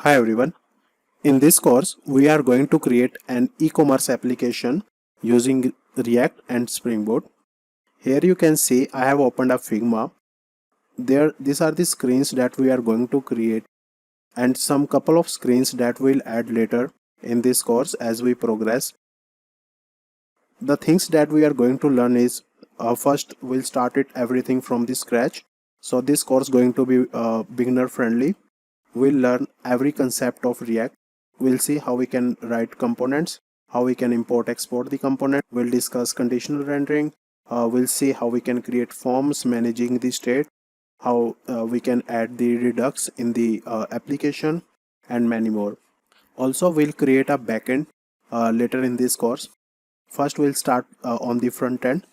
Hi everyone. In this course, we are going to create an e-commerce application using React and Spring Boot. Here you can see I have opened up Figma. These are the screens that we are going to create and some couple of screens that we'll add later in this course as we progress. The things that we are going to learn is first we'll start it everything from the scratch. So this course is going to be beginner friendly. We'll learn every concept of React. We'll see how we can write components, how we can import export the component. We'll discuss conditional rendering. We'll see how we can create forms managing the state, how we can add the redux in the application, and many more. Also, we'll create a backend later in this course. First, we'll start on the front end.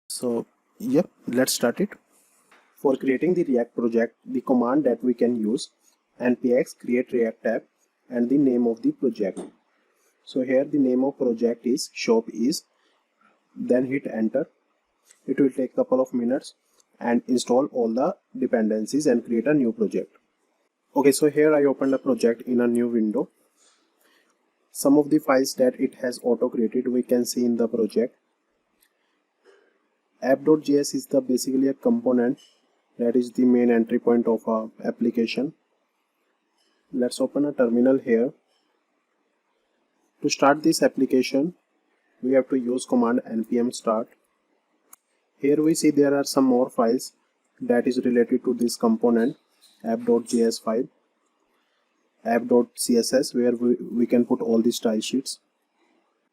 So, yep, let's start it. For creating the React project, the command that we can use npx create React app and the name of the project. So here the name of project is shop is, then hit enter. It will take a couple of minutes and install all the dependencies and create a new project. Okay, so here I opened a project in a new window. Some of the files that it has auto created we can see in the project. App.js is basically a component that is the main entry point of our application. Let's open a terminal here. To start this application, we have to use command npm start. Here we see there are some more files that is related to this component, app.js file, app.css, where we can put all the style sheets.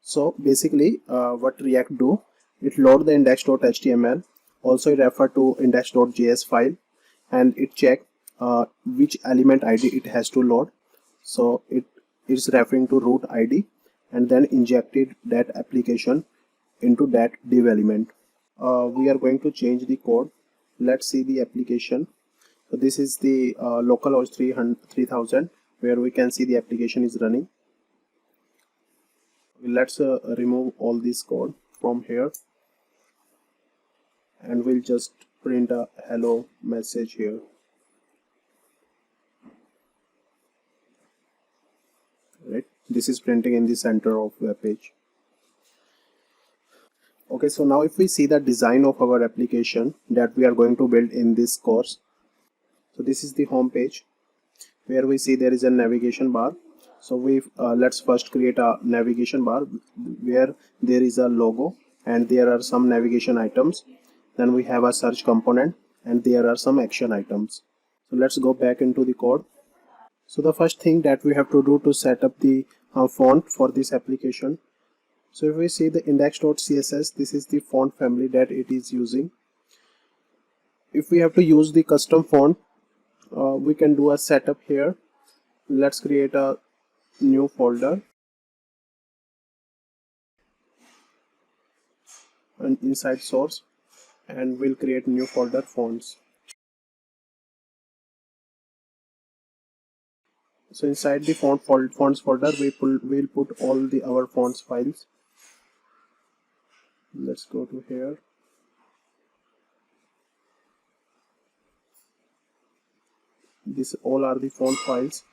So basically what React do, it load the index.html, also it refer to index.js file, and it check which element ID it has to load. So it is referring to root ID and then injected that application into that div element. We are going to change the code. Let's see the application. So this is the localhost 3000 where we can see the application is running. Let's remove all this code from here and we'll just print a hello message here. Right, this is printing in the center of web page. Okay, so now if we see the design of our application that we are going to build in this course. So this is the home page where we see there is a navigation bar. So let's first create a navigation bar where there is a logo and there are some navigation items. Then we have a search component and there are some action items. So let's go back into the code. So the first thing that we have to do to set up the font for this application. So if we see the index.css, this is the font family that it is using. If we have to use the custom font, we can do a setup here. Let's create a new folder and inside source, and we'll create new folder fonts. So inside the fonts folder we'll put all our fonts files. Let's go to here. This all are the font files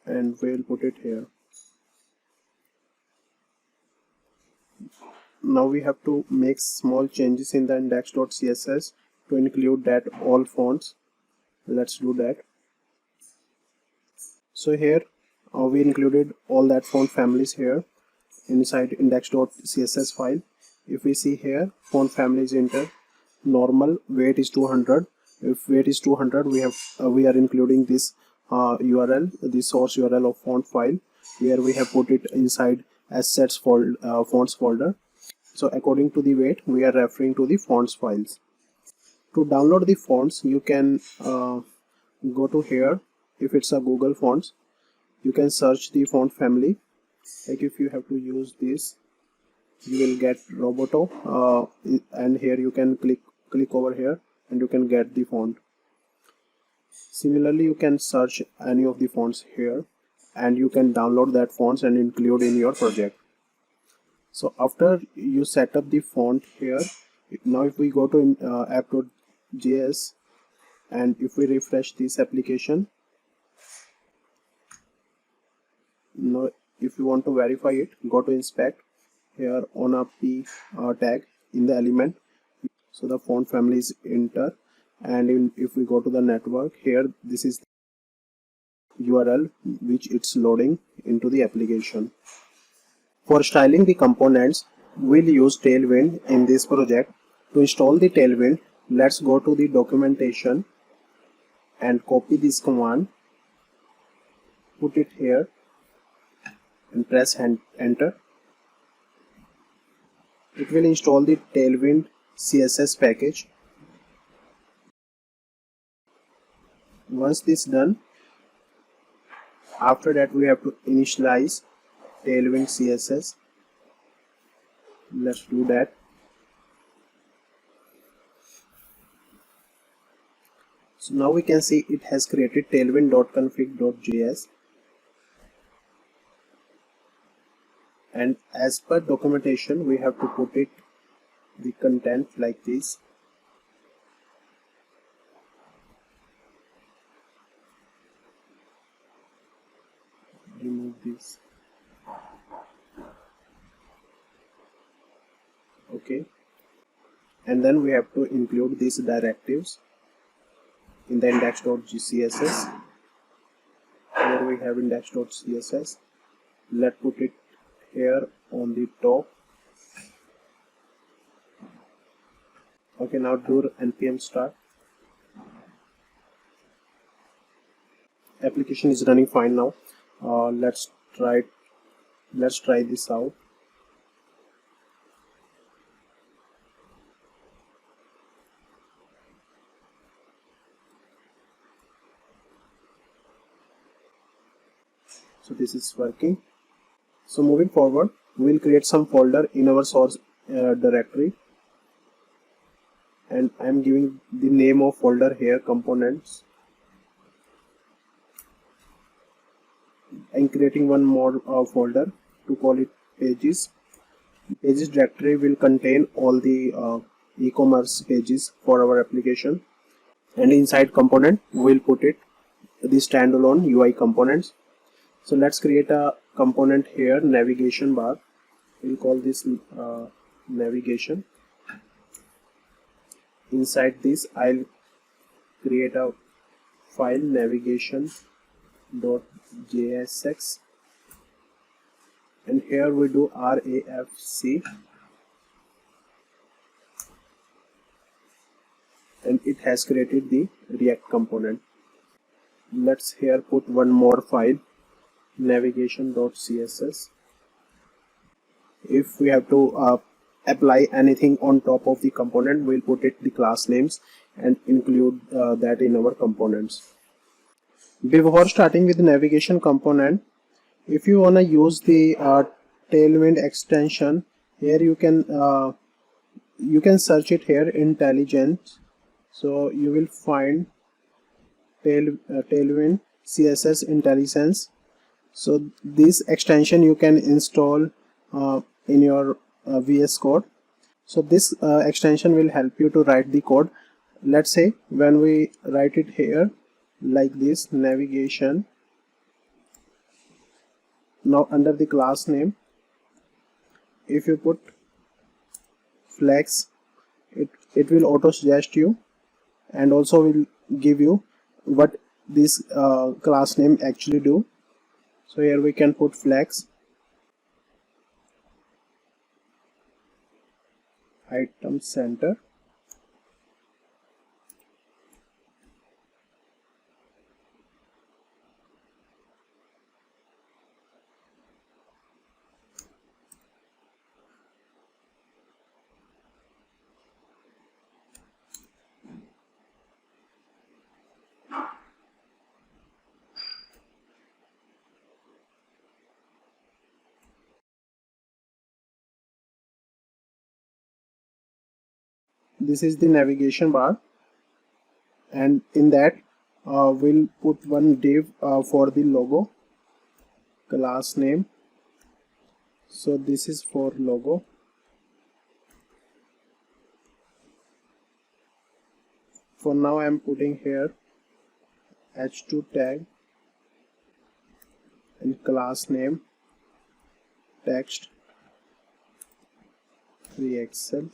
and we'll put it here. Now we have to make small changes in the index.css to include that all fonts. Let's do that. So here we included all that font families here inside index.css file. If we see here, font families enter normal, weight is 200. If weight is 200, we are including this URL, the source URL of font file, where we have put it inside assets fonts folder. So according to the weight, we are referring to the fonts files. To download the fonts, you can go to here. If it's a Google Fonts, you can search the font family. Like if you have to use this, you will get Roboto, and here you can click over here and you can get the font. Similarly, you can search any of the fonts here and you can download that fonts and include in your project. So after you set up the font here, now if we go to app.js and if we refresh this application, Now if you want to verify it, go to inspect. Here on a p tag in the element, so the font family is enter, and if we go to the network, here this is the URL which it's loading into the application. For styling the components, we'll use Tailwind in this project. To install the Tailwind, let's go to the documentation and copy this command, put it here and press enter. It will install the Tailwind CSS package. Once this done, after that we have to initialize Tailwind CSS. Let's do that. So now we can see it has created tailwind.config.js, and as per documentation we have to put it the content like this. Remove this. Okay, and then we have to include these directives in the index.css. Here we have index.css. Let's put it here on the top. Okay, now do npm start. Application is running fine now. Let's try this out. So this is working. So moving forward, we will create some folder in our source directory, and I am giving the name of folder here, components. I am creating one more folder to call it pages. Pages directory will contain all the e-commerce pages for our application, and inside component we will put it the standalone UI components. So let's create a component here, navigation bar. We'll call this navigation. Inside this I'll create a file, navigation.jsx, and here we do RAFC, and it has created the React component. Let's here put one more file, navigation.css. If we have to apply anything on top of the component, we'll put it the class names and include that in our components. Before starting with the navigation component, if you want to use the Tailwind extension, here you can search it here, intelligent. So you will find Tailwind CSS intelligence. So this extension you can install in your VS Code. So this extension will help you to write the code. Let's say when we write it here like this, navigation, now under the class name, if you put flex, it will auto suggest you and also will give you what this class name actually do. So here we can put flex item center. This is the navigation bar, and in that we'll put one div for the logo, class name. So this is for logo. For now I am putting here h2 tag, in class name text Excel,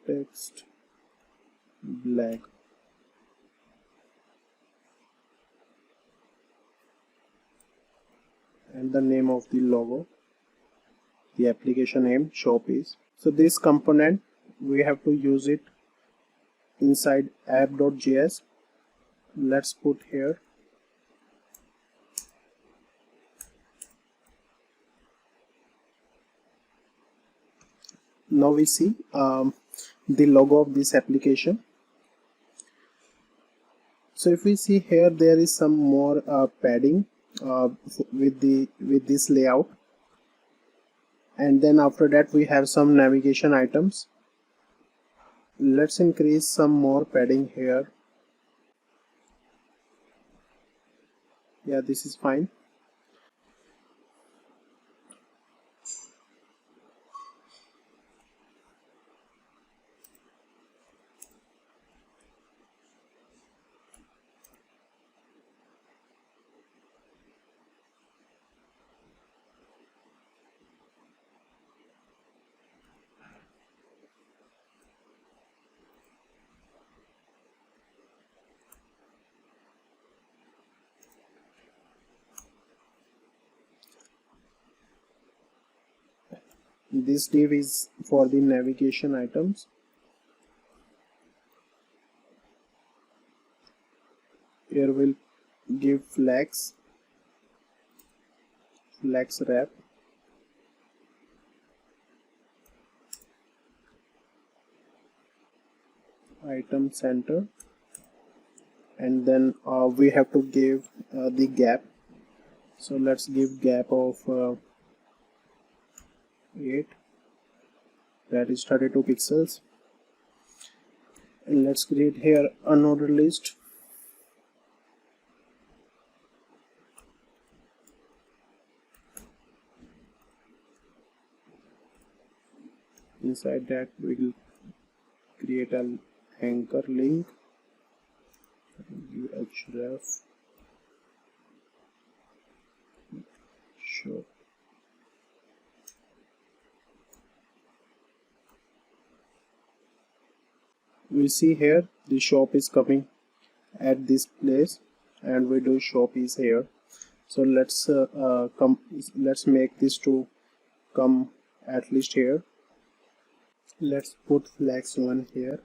text black, and the name of the logo, the application name showpiece. So this component we have to use it inside app.js. Let's put here. Now we see the logo of this application. So if we see here, there is some more padding with this layout, and then after that we have some navigation items. Let's increase some more padding here. Yeah, this is fine. This div is for the navigation items. Here we'll give flags wrap, item center, and then we have to give the gap. So let's give gap of 8, that is 32 pixels, and let's create here another list. Inside that we will create an anchor link, give href show. We see here the shop is coming at this place, and we do shop is here. So let's make this to come at least here. Let's put flags 1 here.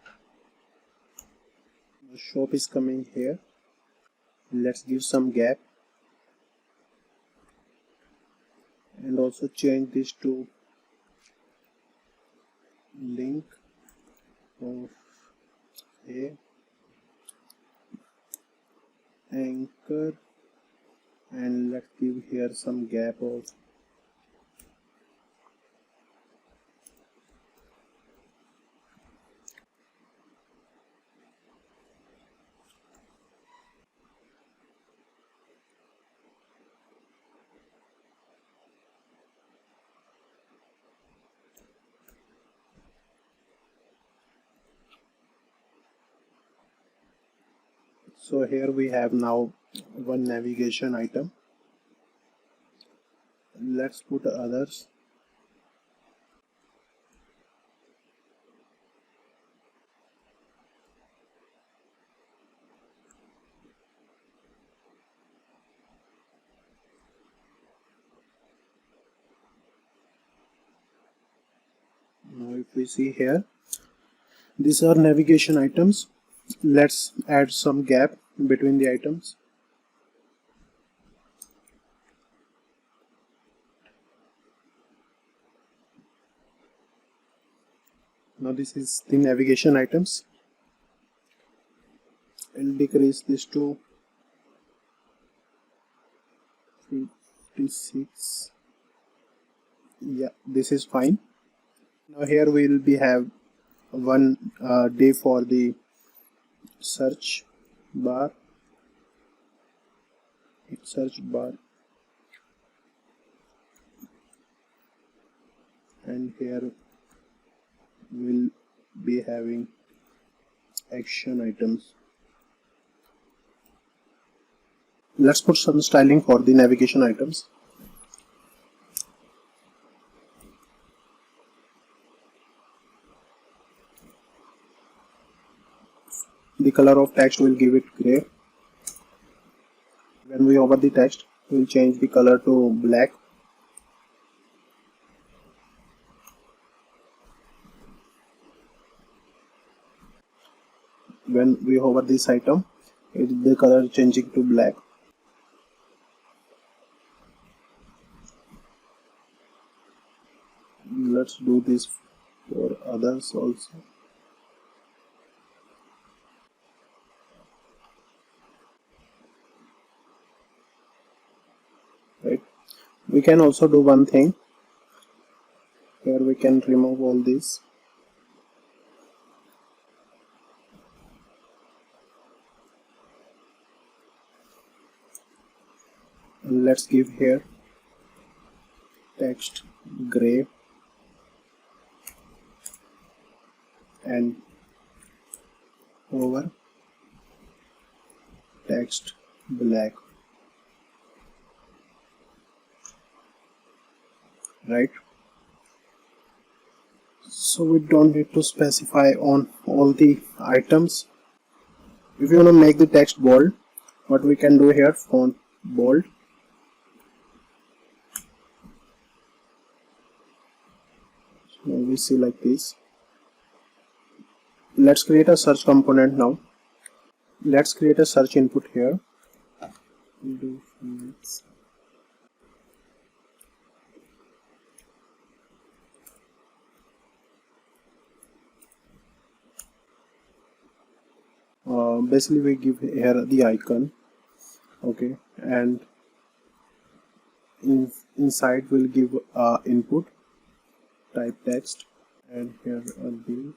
The shop is coming here. Let's give some gap, and also change this to link of a anchor, and let's give here some gap of So here we have now one navigation item. Let's put others. Now if we see here, these are navigation items. Let's add some gap between the items. Now this is the navigation items. I'll decrease this to 56. Yeah, this is fine. Now here we will be have one div for the search bar, and here we'll be having action items. Let's put some styling for the navigation items. The color of text will give it gray. When we hover the text, we'll change the color to black. When we hover this item, the color changing to black. Let's do this for others also. Right. We can also do one thing. Here we can remove all this. And let's give here text gray and over text black. Right. So we don't need to specify on all the items. If you want to make the text bold, what we can do here, font bold. So we see like this. Let's create a search component now. Let's create a search input here. Basically we give here the icon, okay, and inside we'll give input type text, and here a div.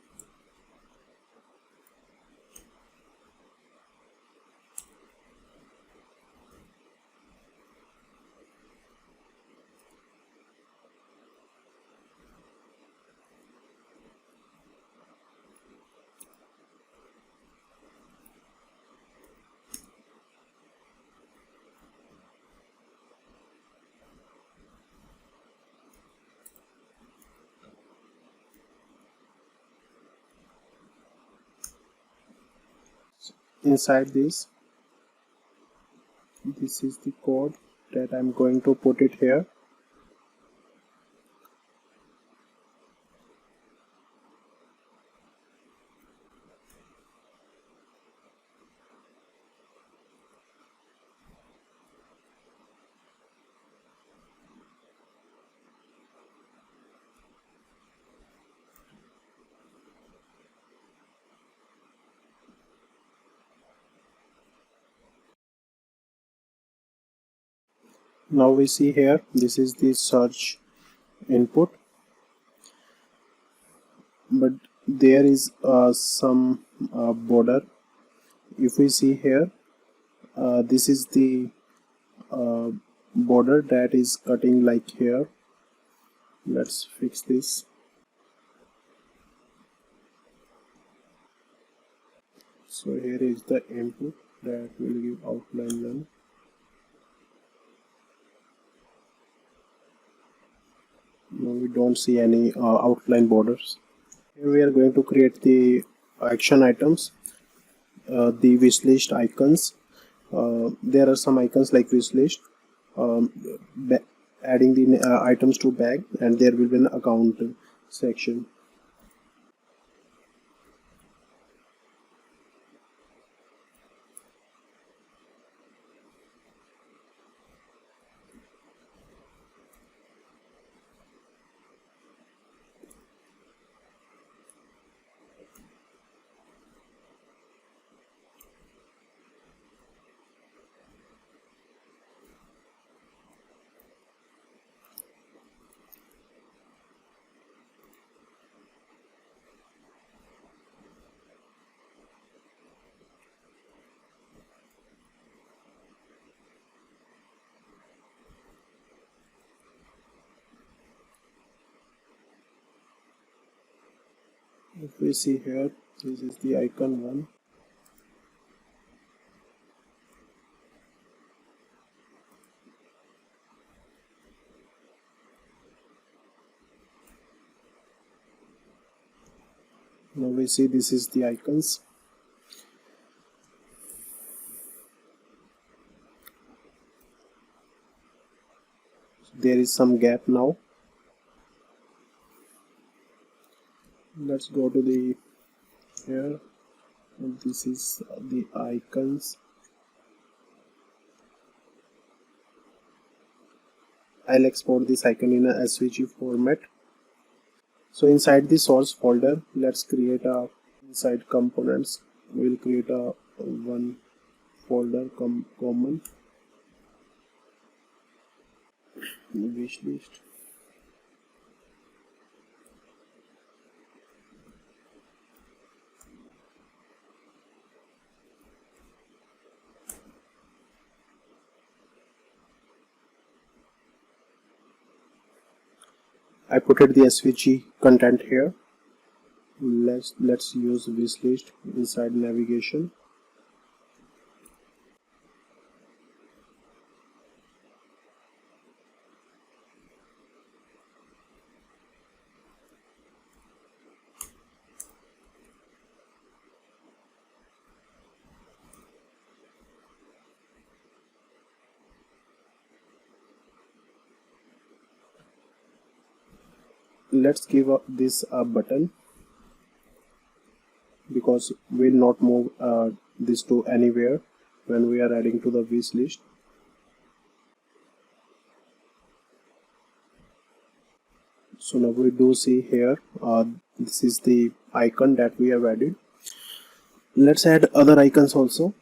Inside this is the code that I'm going to put it here. Now we see here, this is the search input, but there is some border. If we see here, this is the border that is cutting like here. Let's fix this. So here is the input that will give outline none. No, we don't see any outline borders. Here we are going to create the action items, the wish list icons. There are some icons like wish list, adding the items to bag, and there will be an account section. If we see here, this is the icon one. Now we see this is the icons. There is some gap now. Let's go to the here, and this is the icons. I'll export this icon in a SVG format. So inside the source folder, let's create a inside components. We'll create a one folder common wish list. I put it the SVG content here. Let's use wish list inside navigation. Let's give this a button, because we'll not move this to anywhere when we are adding to the wish list. So now we do see here, this is the icon that we have added. Let's add other icons also.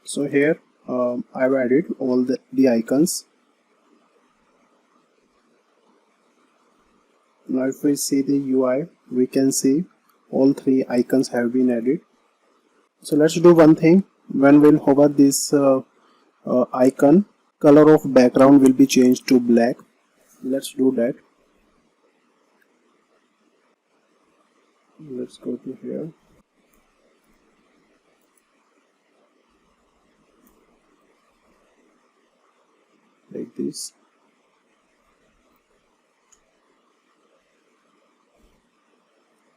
So here I've added all the icons. Now if we see the UI, we can see all three icons have been added. So let's do one thing. When we'll hover this icon, color of background will be changed to black. Let's do that. Let's go to here. Like this.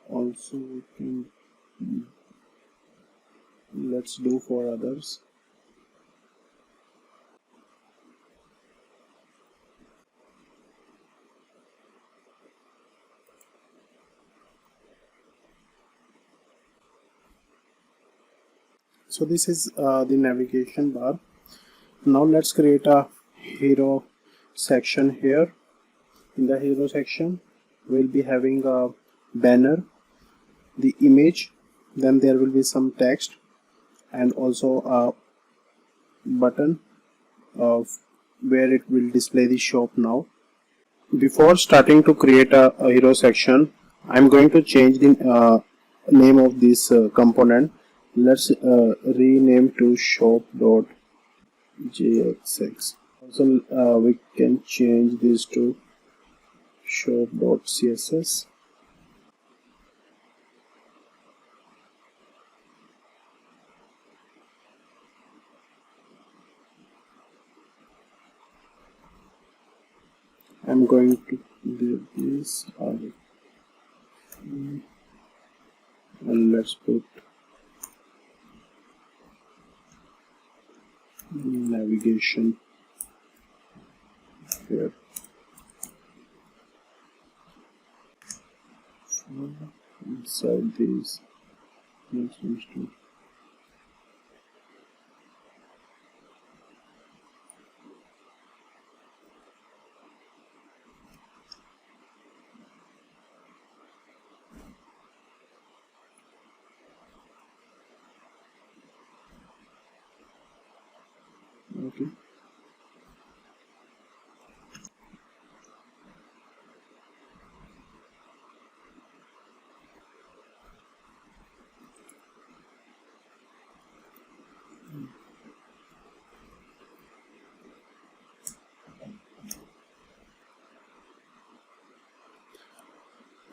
Also we can, let's do for others. So this is the navigation bar. Now let's create a hero section here. In the hero section, we'll be having a banner, the image, then there will be some text, and also a button of where it will display the shop now. Before starting to create a hero section, I'm going to change the name of this component. Let's rename to shop.jxx. Also we can change this to shop.css. I'm going to do this and let's put navigation here. Inside these, let's change to okay.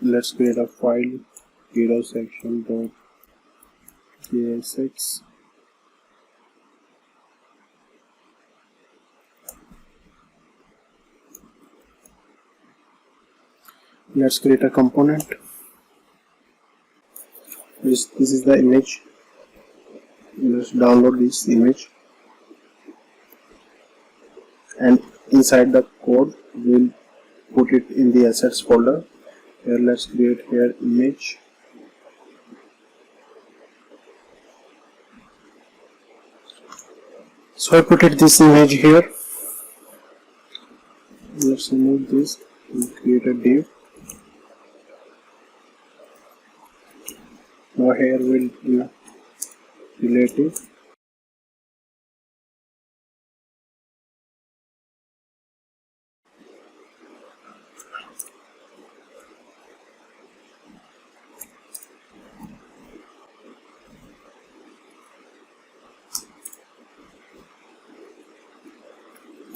Let's create a file, HeroSection.jsx. Let's create a component. This is the image. Let's download this image, and inside the code we'll put it in the assets folder. Here let's create here image. So I put it this image here. Let's remove this and create a div. Now here we'll do relative.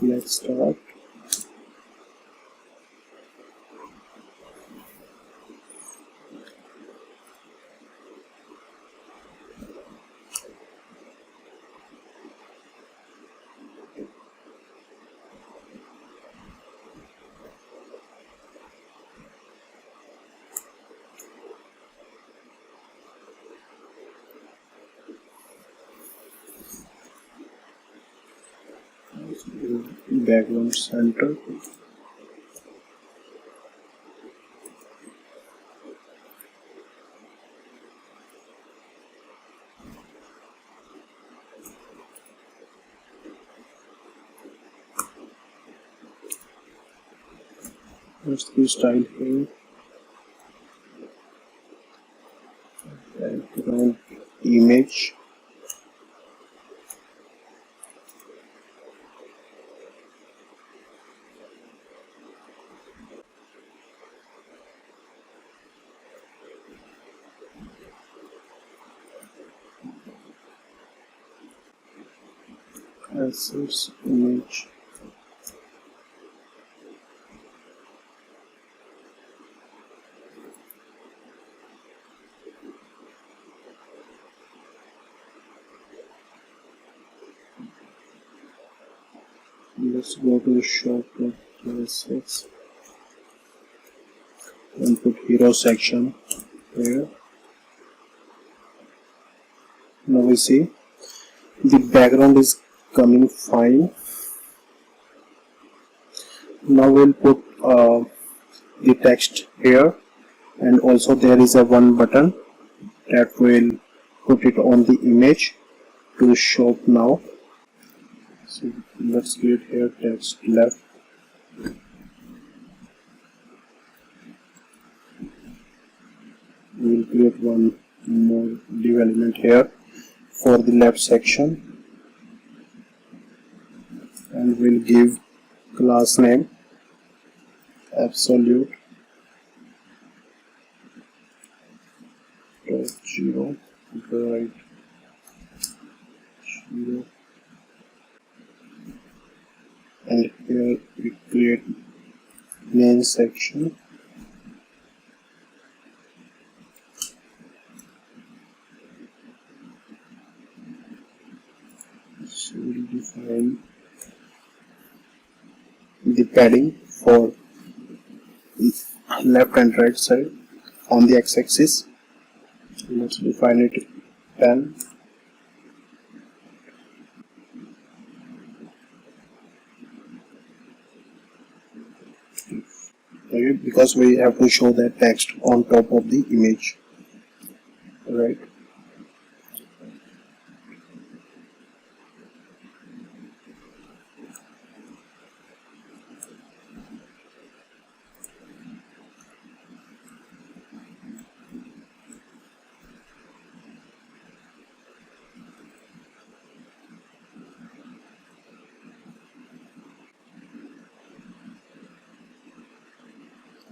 Let's start. Background center. Let's do style here. Background image. Assets image. Let's go to shop.css and put HeroSection here. Now we see the background is coming fine. Now we'll put the text here, and also there is a one button that will put it on the image to shop now. So let's create here text left. We will create one more div element here for the left section, and we'll give class name absolute .0 right 0, and here we create main section. So we'll define the padding for left and right side on the x-axis. Let's define it 10. Okay, because we have to show that text on top of the image, right?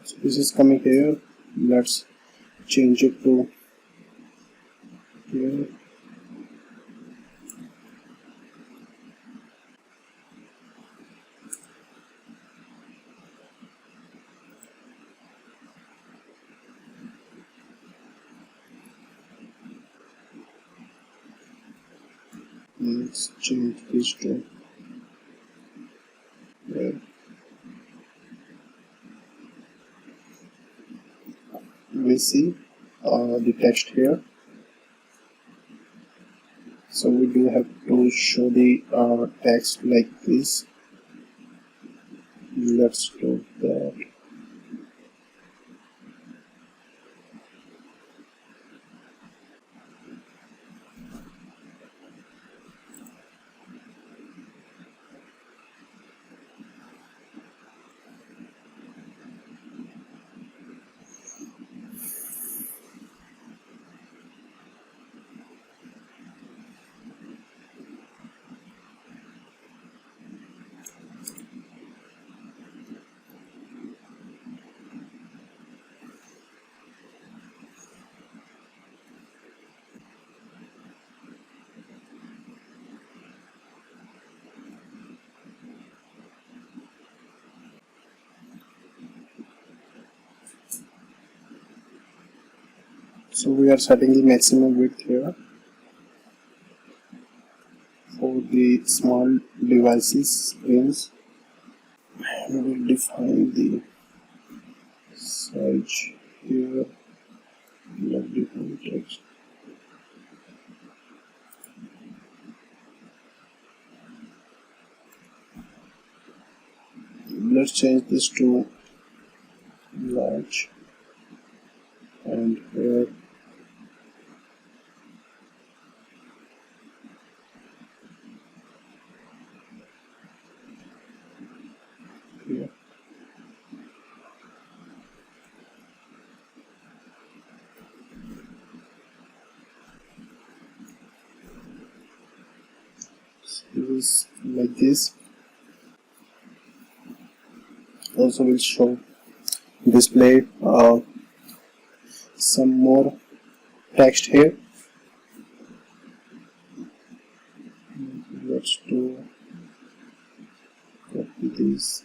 So this is coming here. Let's change it to here. Let's change this to here. We see the text here. So we do have to show the text like this. Let's do that. So we are setting the maximum width here for the small devices screens. We will define the size here. Let's define text. Let's change this to large, and here here. So it is like this. Also will show display some more text here. Let's do copy this.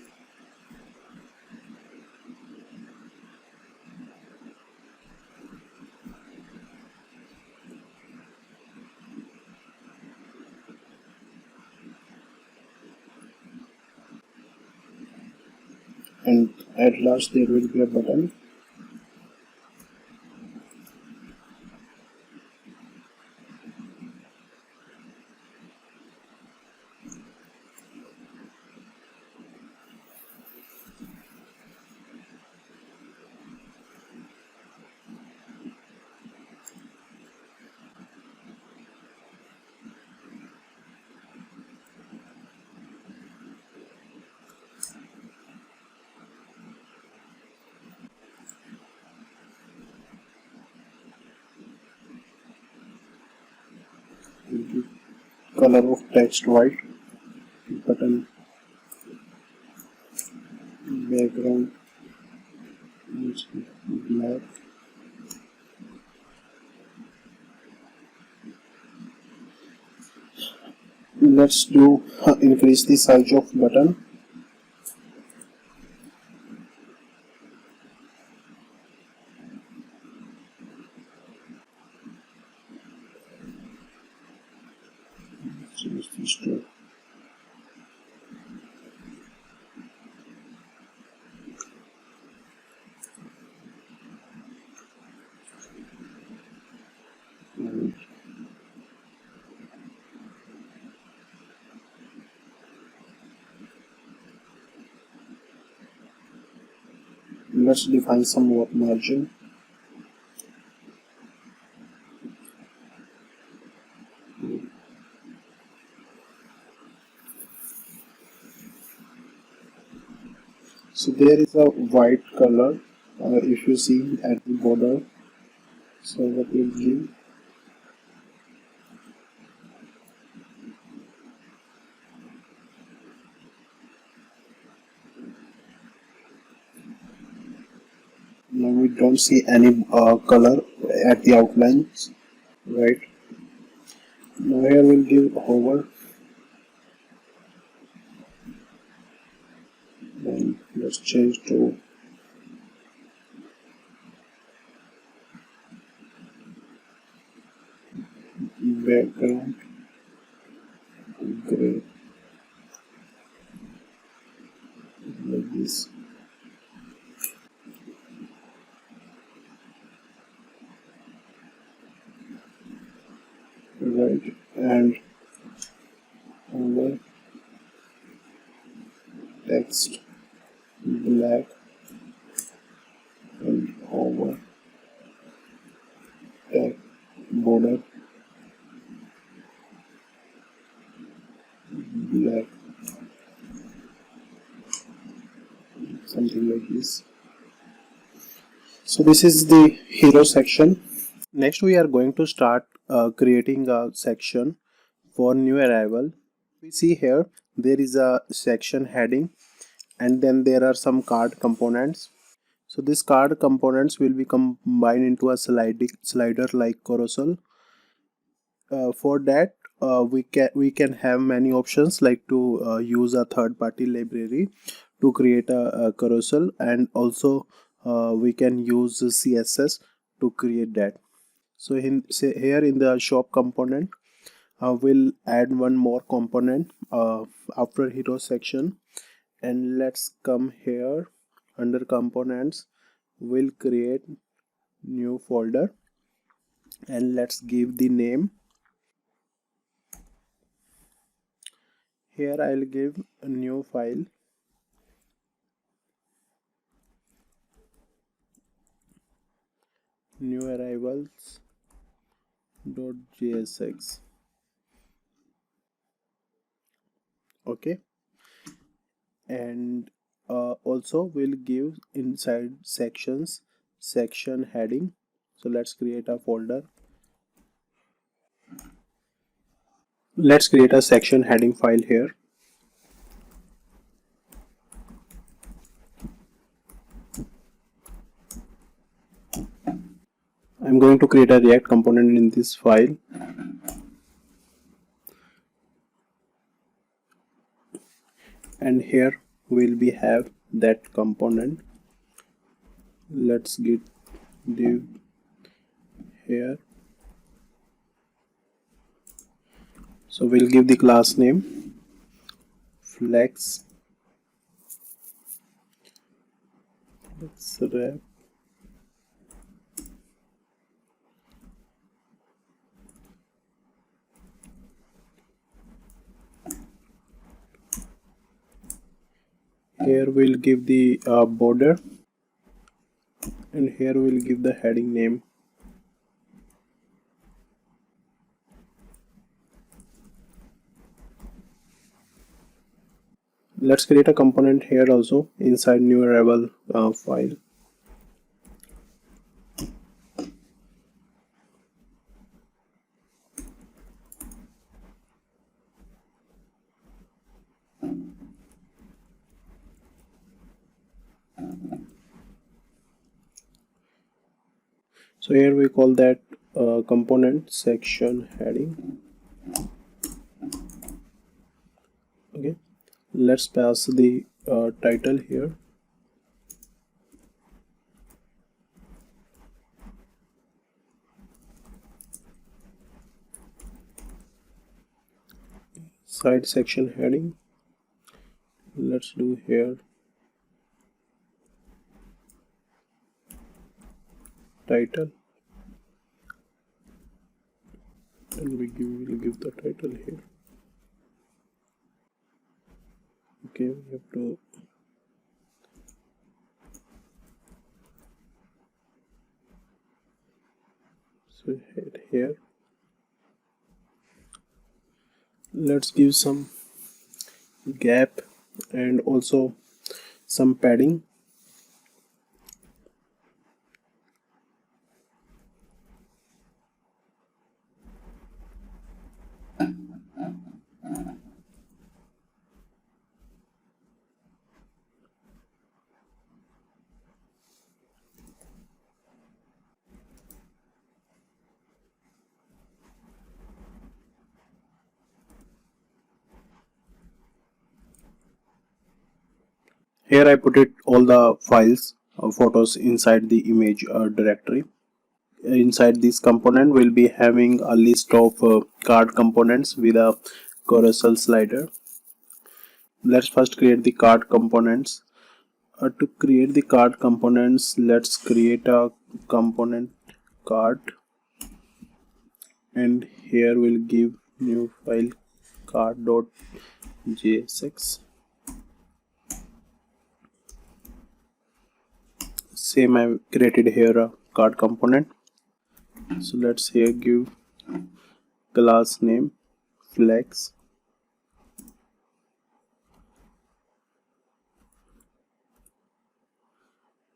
And at last there will be a button. Color of text white, button background black. Let's do increase the size of button. Change this to let's define some more margin. So there is a white color if you see at the border. So what will give? Now we don't see any color at the outlines, right? Now here we'll give hover. Then let's change to background gray, like this. right, and over text black, and over text border black, something like this. So this is the hero section. Next we are going to start creating a section for new arrival. We see here there is a section heading, and then there are some card components. So this card components will be combined into a slider like carousel. For that we can have many options, like to use a third-party library to create a carousel, and also we can use CSS to create that. So here in the shop component, we'll add one more component after hero section, and let's come here under components. We'll create new folder, and let's give the name. Here I'll give a new file, new arrivals.jsx. Okay, and also we'll give inside sections section heading. So let's create a folder. Let's create a section heading file here. I'm going to create a React component in this file. And here we'll be have that component. Let's get div here. So we'll give the class name flex. Let's wrap. Here we'll give the border, and here we'll give the heading name. Let's create a component here also inside new arrival file. So here we call that component section heading. Okay, let's pass the title here. Side section heading. Let's do here title, and we'll give the title here. Okay, we have to so head here. Let's give some gap and also some padding. Here I put it all the files photos inside the image directory. Inside this component we'll be having a list of card components with a carousel slider. Let's first create the card components. To create the card components, let's create a component card. and here we'll give new file card.jsx. Same, I've created here a card component. So let's here give class name flex,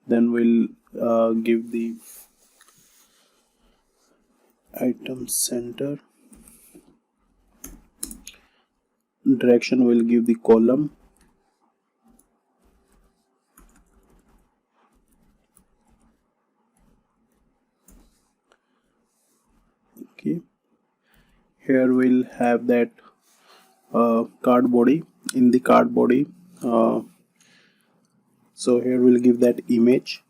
then we'll give the item center, direction will give the column, okay. Here we'll have that card body. In the card body, so here we'll give that image.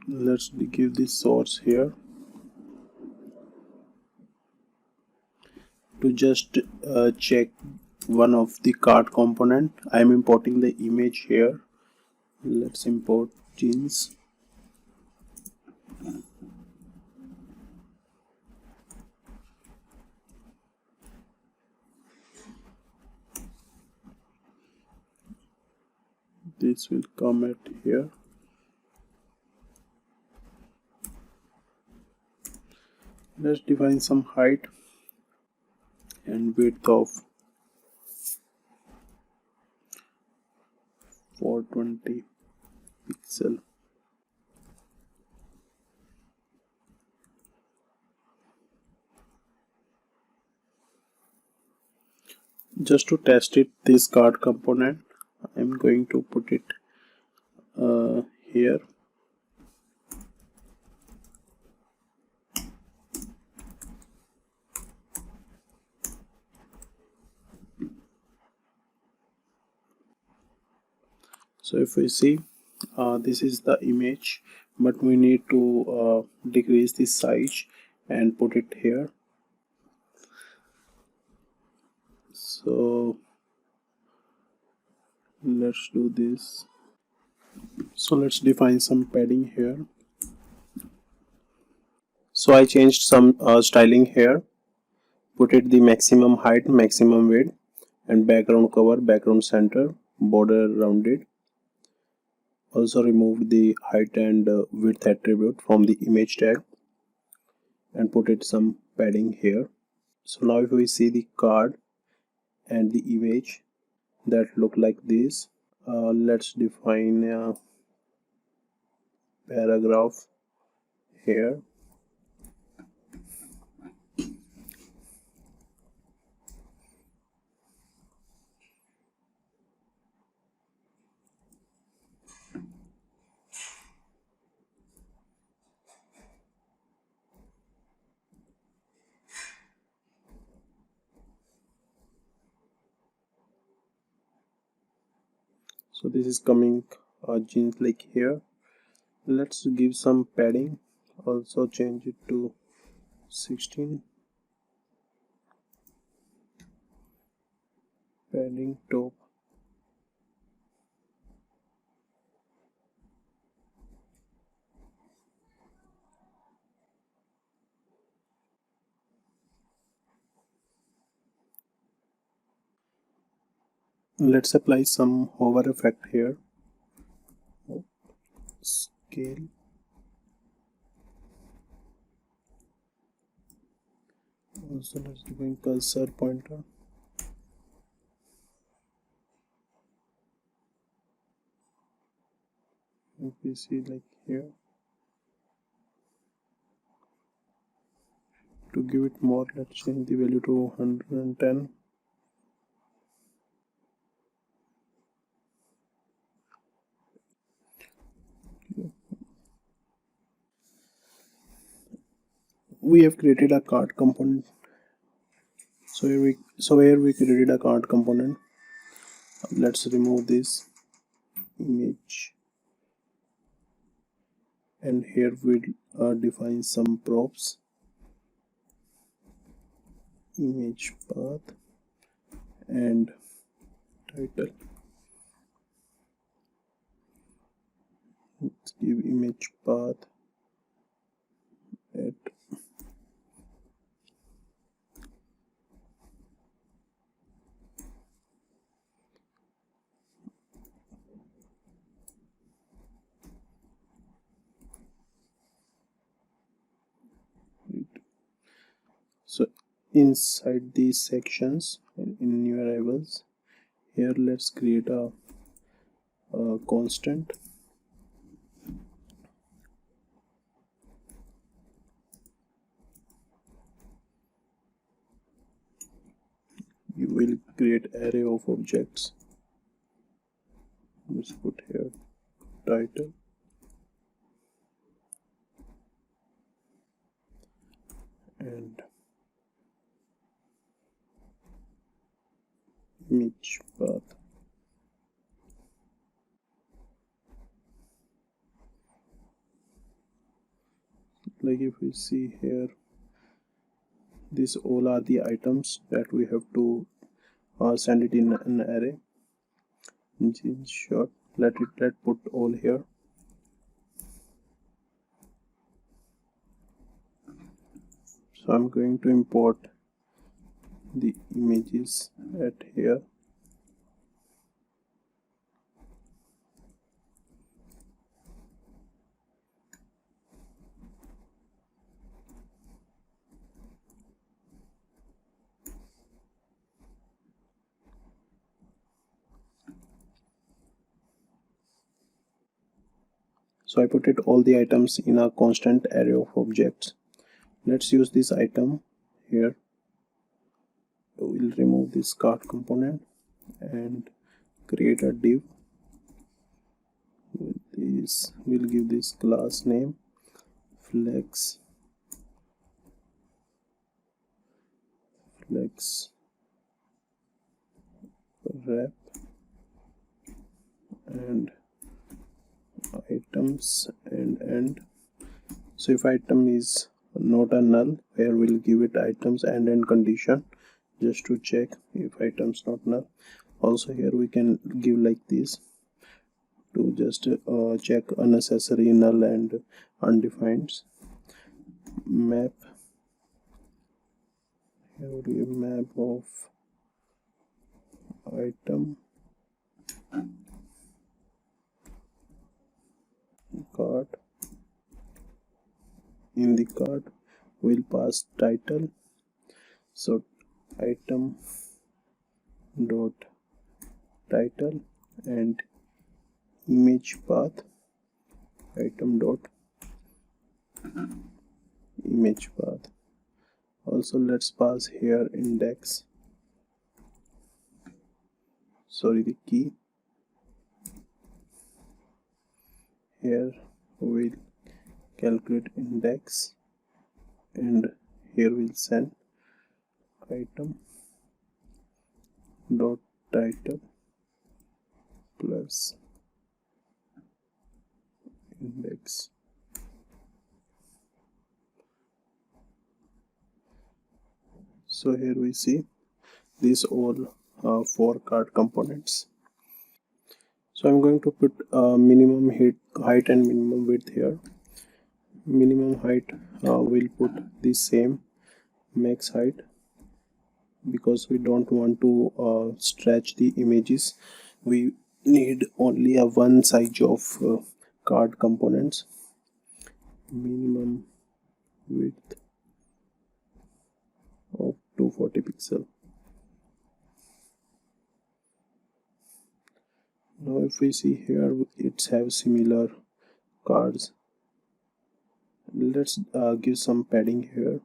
Let's give the source here. To just check one of the card component, I'm importing the image here. Let's import jeans. This will come at here. Let's define some height and width of 420 pixel. Just to test it, this card component, I'm going to put it here. So if we see, this is the image, but we need to decrease the size and put it here. So let's do this. So let's define some padding here. So I changed some styling here, put it the maximum height, maximum width, and background cover, background center, border rounded. Also removed the height and width attribute from the image tag and put it some padding here. So now if we see the card and the image, that look like this. Let's define a paragraph here. So this is coming jeans like here. Let's give some padding, also change it to 16. Padding top. Let's apply some hover effect here. Scale. Also let's define cursor pointer. If we see like here, to give it more, let's change the value to 110. We have created a card component. So here we created a card component. Let's remove this image, and here we'll define some props. Image path and title. Let's give image path So inside these sections in new arrivals, here let's create a constant. You will create array of objects. Let's put here title and image path. Like if we see here, these all are the items that we have to send it in an array. In short, let put all here. So I'm going to import the images at here. So I put it all the items in a constant array of objects. Let's use this item here. We'll remove this cart component and create a div with this. We'll give this class name flex wrap and items and end. So if item is not a null, where we'll give it items and end condition just to check if items not null. Also here we can give like this to just check unnecessary null and undefined. Map, here we give map of item cart. In the cart we'll pass title, so item dot title and image path item dot image path. Also let's pass here index, the key. Here we'll calculate index and here we'll send item dot title plus index. So here we see these all 4 card components. So I'm going to put minimum height and minimum width here. Minimum height we'll put the same max height because we don't want to stretch the images. We need only a one size of card components. Minimum width of 240 pixel. Now if we see here, it have similar cards. Let's give some padding here.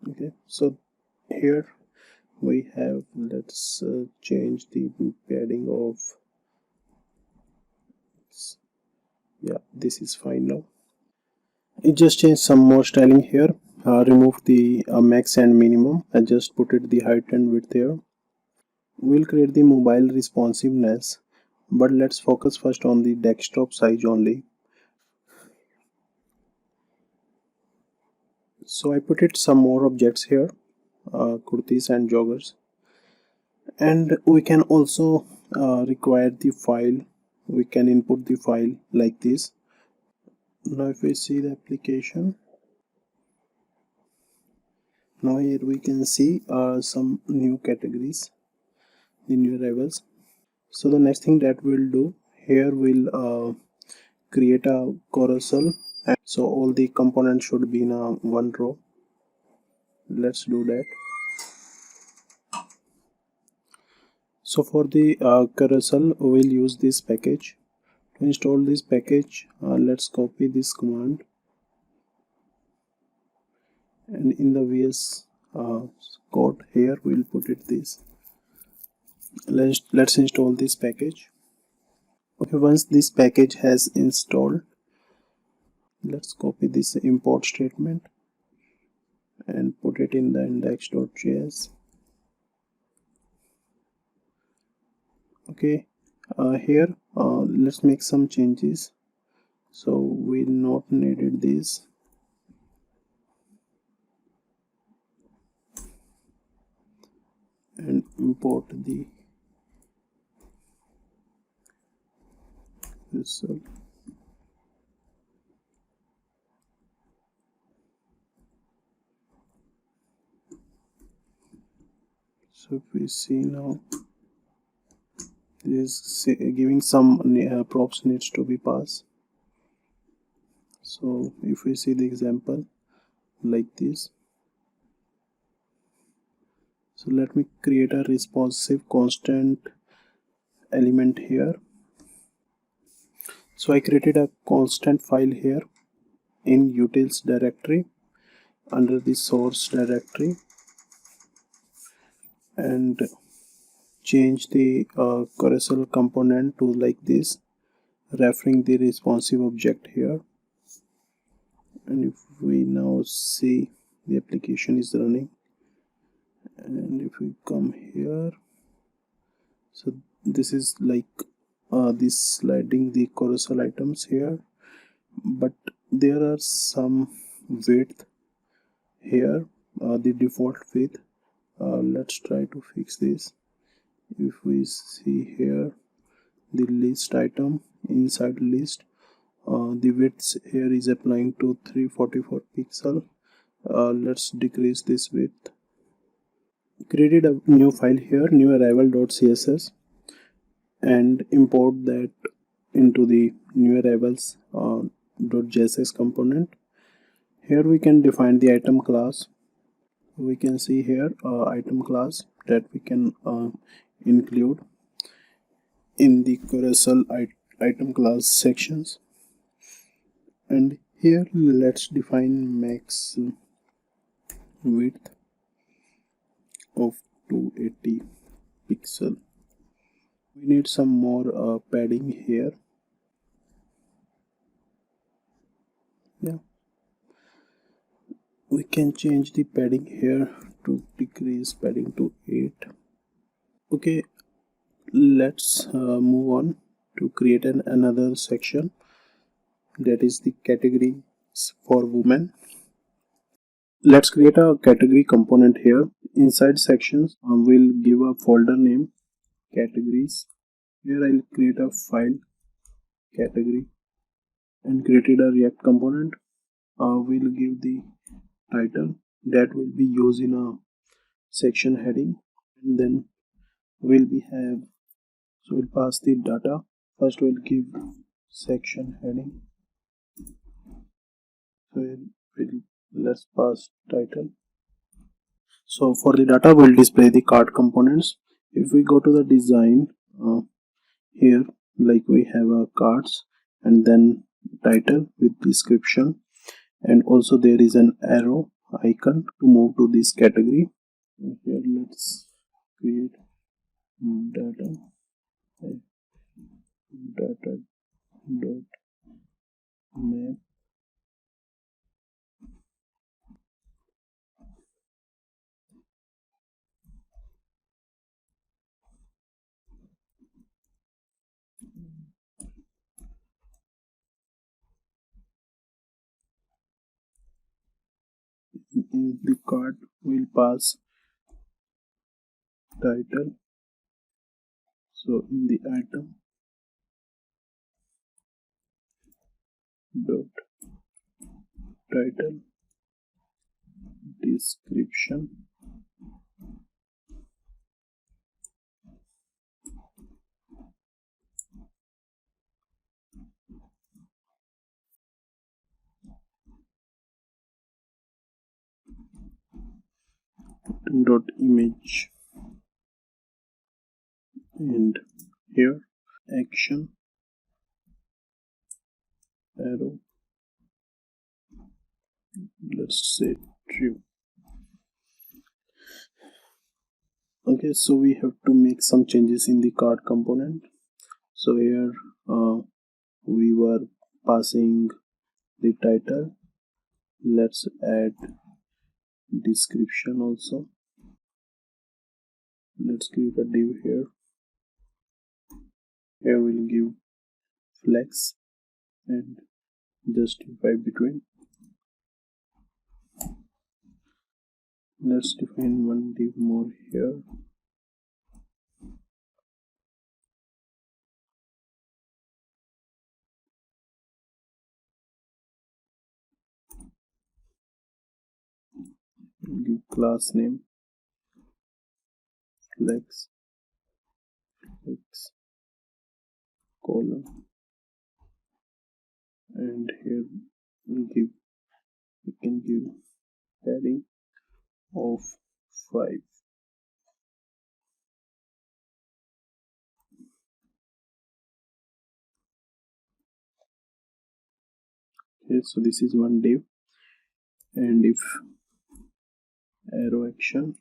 Okay, so here we have, let's change the padding of, yeah, this is fine now. It just change some more styling here. Remove the max and minimum and just put it the height and width here. We'll create the mobile responsiveness, but let's focus first on the desktop size only. So I put it some more objects here, kurtis and joggers, and we can also require the file. We can input the file like this. Now if we see the application, now here we can see some new categories, the new arrivals. So the next thing that we'll do here, we'll create a carousel, and so all the components should be in a one row. Let's do that. So for the carousel, we'll use this package. To install this package, let's copy this command, and in the VS code here we'll put it this. Let's install this package. Okay, once this package has installed, let's copy this import statement and put it in the index.js. Okay, here let's make some changes. So we not needed this. And import the result. So if we see now, this is giving some props needs to be passed. So if we see the example like this, so let me create a responsive constant element here. So I created a constant file here in utils directory under the source directory, and change the carousel component to like this, referring the responsive object here. And if we now see, the application is running, and if we come here, so this is like this sliding the carousel items here, but there are some width here, the default width. Let's try to fix this. If we see here the list item, inside list, the width here is applying to 344 pixel. Let's decrease this width. Created a new file here, new arrival.css, and import that into the new arrivals .js component. Here we can define the item class. We can see here item class that we can include in the carousel item class sections. And here let's define max width of 280 pixel. We need some more padding here. Yeah, we can change the padding here to decrease padding to 8. Okay, let's move on to create another section, that is the categories for women. Let's create a category component here. Inside sections, we'll give a folder name categories. Here I'll create a file category and created a React component. We'll give the title that will be used in a section heading, and then we'll pass the data. First we'll give section heading. So let's pass title. So for the data, we'll display the card components. If we go to the design, here like we have a cards and then title with description, and also there is an arrow icon to move to this category. Here let's create data dot map. In the card will pass title. So in the item dot title description, dot image, and here action arrow, let's say true. Okay, so we have to make some changes in the card component. So here we were passing the title. Let's add description also. Let's create a div here. Here we'll give flex and justify between. Let's define one div more here. Give class name flex column, and here we can give padding of 5. Okay, so this is one div, and if arrow action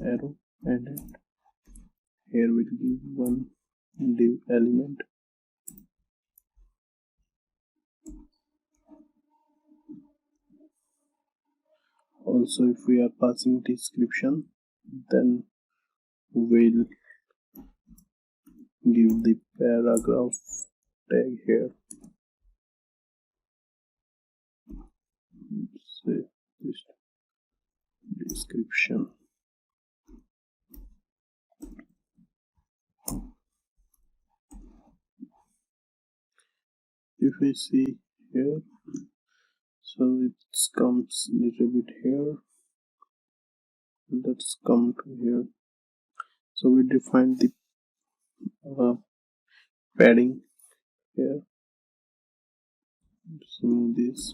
arrow, and here we'll give one div element. Also, if we are passing description, then we'll give the paragraph tag here. Say this description. If we see here, so it comes a little bit here. Let's come to here. So we define the padding here. Let's remove this.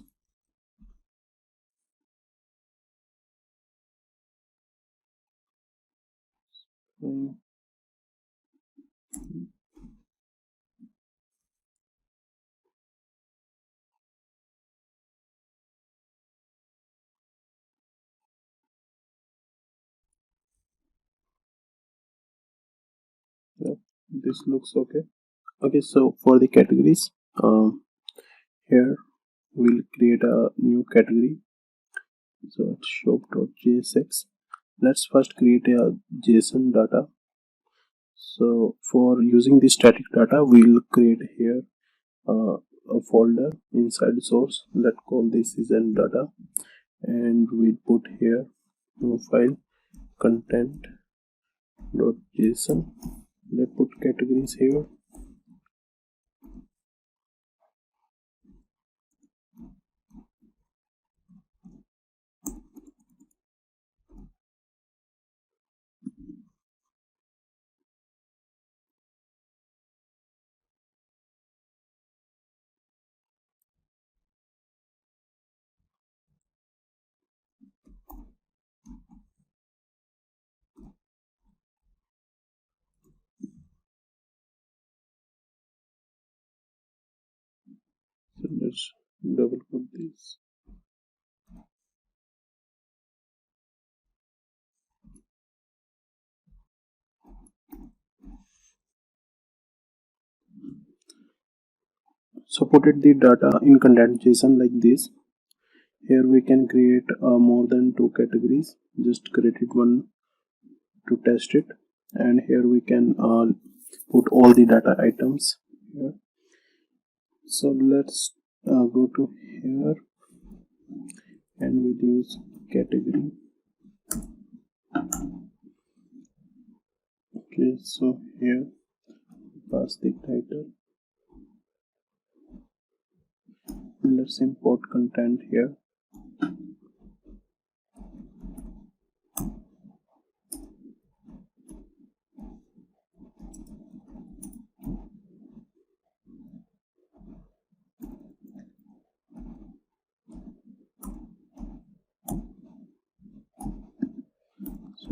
Yep, this looks okay. Okay, so for the categories, here we'll create a new category. So it's shop.jsx. Let's first create a JSON data. So for using the static data, we'll create here a folder inside source. Let's call this is an data, and we'll put here new file content.json. Let's put categories here. So let's double put this. So put the data in content.json like this. Here we can create more than 2 categories. Just created one to test it, and here we can put all the data items here. So let's go to here, and we'll use category. Okay, so here pass the title. Let's import content here.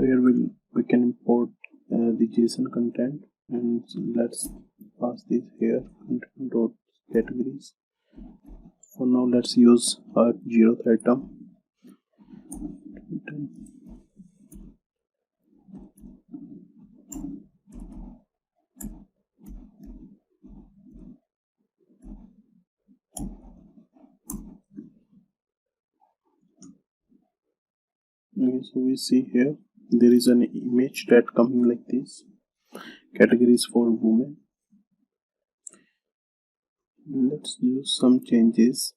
here we can import the JSON content, and let's pass this here content dot categories. For now, let's use our zeroth item. Okay, so we see here there is an image that coming like this. Categories for women. Let's do some changes.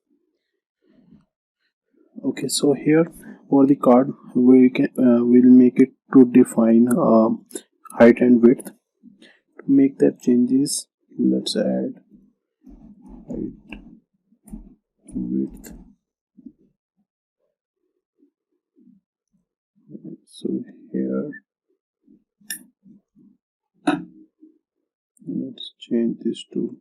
Okay, so here for the card we can will make it to define height and width. To make that changes, let's add height, width. So here let's change this to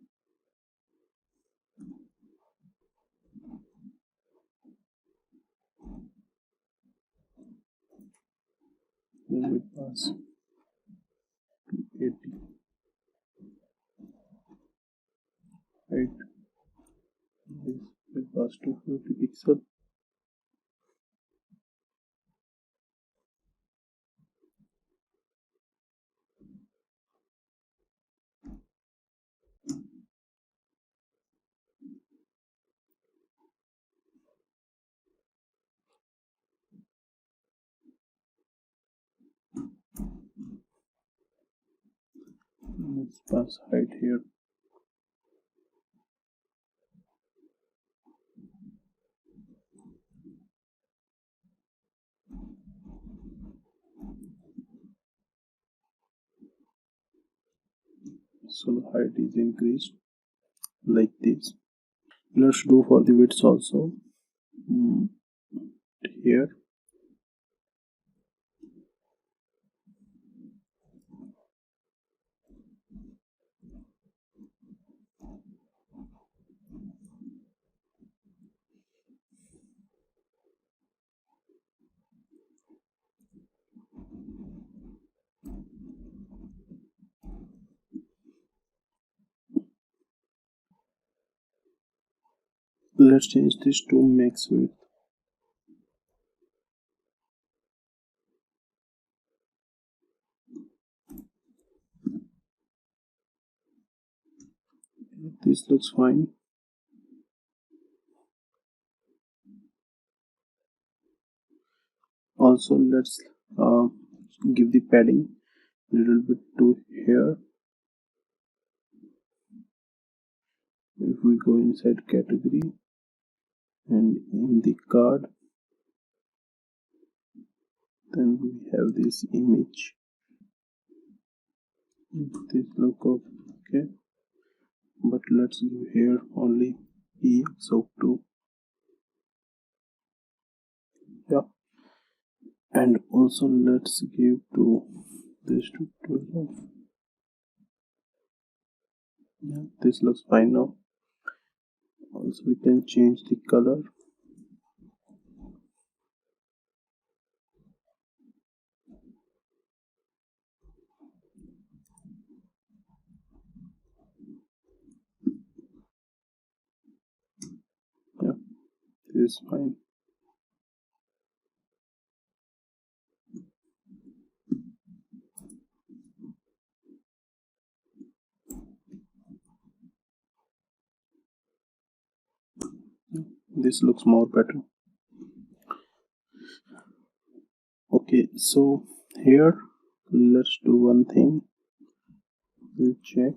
then we pass 80 height. This we pass to 40 pixel. Let's pass height here. So the height is increased like this. Let's do for the width also. Here let's change this to max width. This looks fine. Also let's give the padding a little bit to here. If we go inside category and in the card, then we have this image. This look okay, but let's give here only EXO2. Yeah, and also let's give to this to 12. Yeah, this looks fine now. Also we can change the color. Yeah, this is fine. This looks more better. Okay, so here let's do one thing. We'll check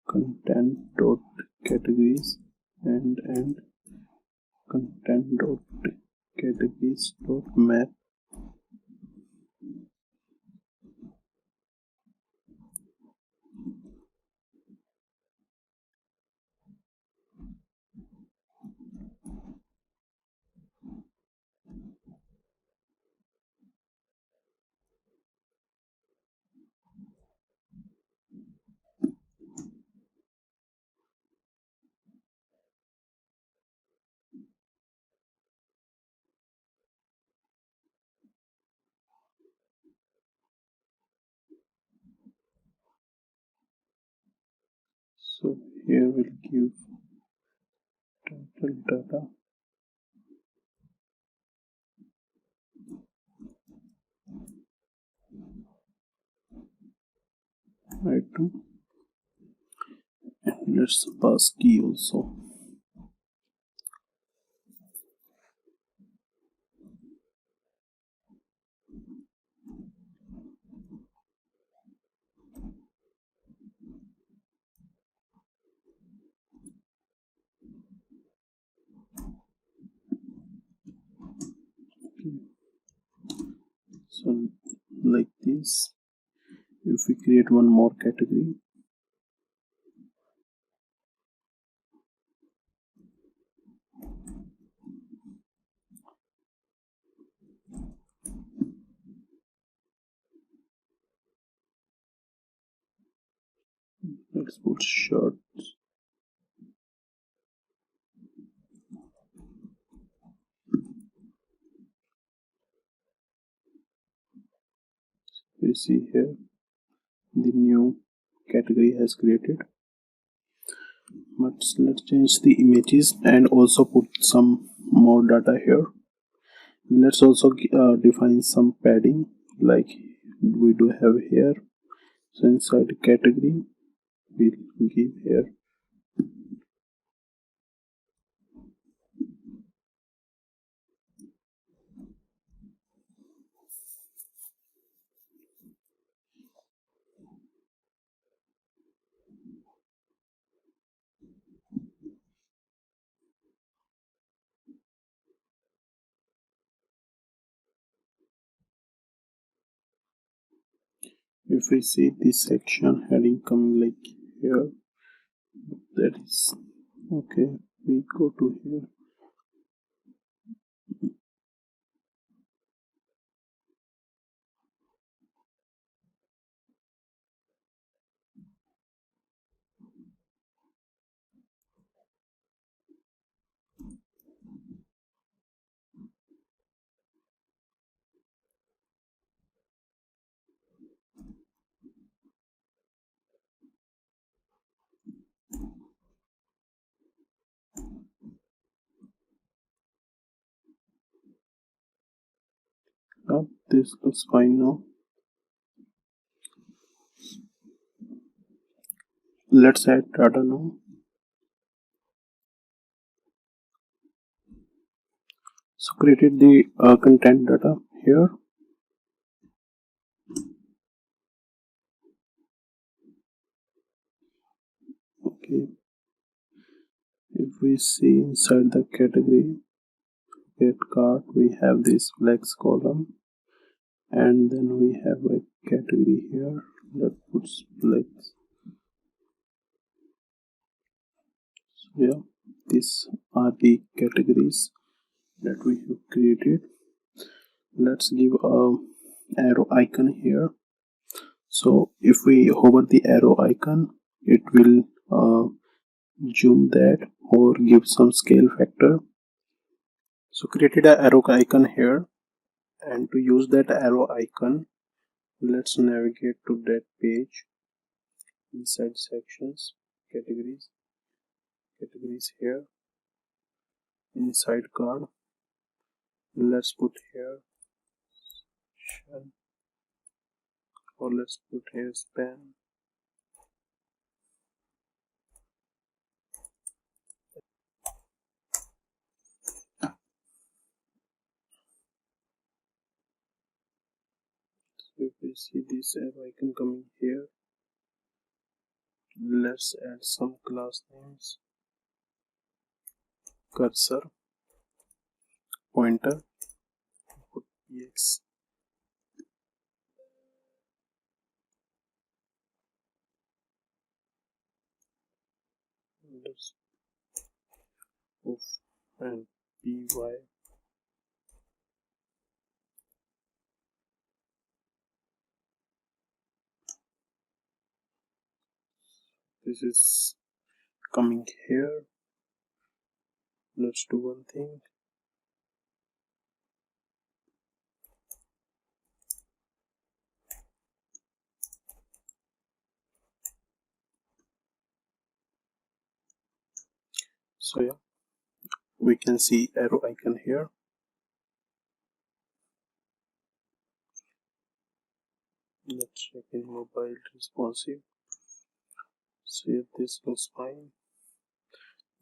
content dot categories and content dot categories dot map. So here we'll give total data item, and let's pass key also. So like this, if we create one more category, let's put shirts. We see here the new category has created. But let's change the images and also put some more data here. Let's also define some padding like we do have here. So inside category we'll give here if we see this section heading coming like here, that is okay. We go to here. This looks fine now. Let's add data now. So created the content data here. Okay, if we see inside the category get cart, we have this flex column, and then we have a category here that puts flex. So yeah, these are the categories that we have created. Let's give a arrow icon here. So if we hover the arrow icon, it will zoom that or give some scale factor. So created an arrow icon here, and to use that arrow icon, let's navigate to that page. Inside sections, categories here, inside card, let's put here shell, or let's put here span. So if we see this arrow icon coming here, let's add some class names: cursor, pointer, put px. Let's oof and py. This is coming here. Let's do one thing. So yeah, we can see arrow icon here. Let's check in mobile responsive. See if this looks fine.